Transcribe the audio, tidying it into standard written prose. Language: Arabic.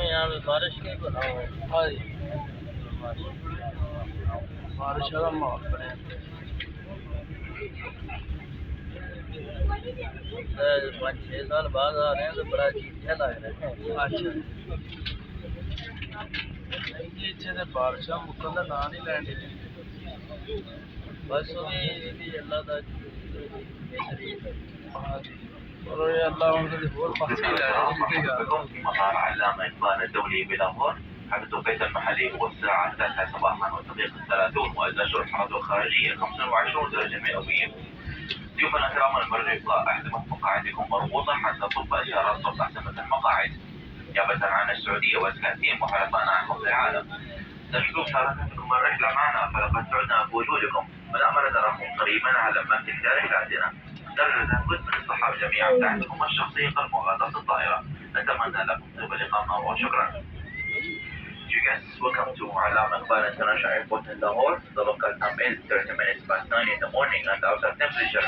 यहाँ पे बारिश नहीं बना हुआ है। हाँ जी, बारिश का माहौल बने 5-6 साल बाद आ रहे हैं तो बड़ा अजीब सा लग रहा है। अच्छा जी, इतने बारिश मुक्कन का नाम नहीं लैंड बस भी अल्लाह का और अल्लाह उनके होर पास ही بكم في مطار علامة إقبال الدولي بلاهور. حجز التوقيت المحلي هو الساعة 9 صباحا والدقيقة 30 وأزداد الحرارة الخارجية 25 درجة مئوية. ضيوفنا الكرام المرجو إطلاق أحزمة مقاعدكم مربوطة حتى تطبق إشارات صوت أحزمة المقاعد. نيابة عن السعودية وأسكاتين وحلفائنا عن حفظ العالم. نشكر مشاركتكم الرحلة معنا فلقد سعدنا بوجودكم ونأمل نراكم قريبا على أماكن رحلاتنا. نرجو التأكد من الصحة جميعا تحتكم الشخصية قبل مغادرة الطائرة. نتمنى لكم طيب الإقامة وشكرا. You guys, welcome to Alama Iqbal International Airport in Lahore. The local time is 30 minutes past 9 in the morning and the outside temperature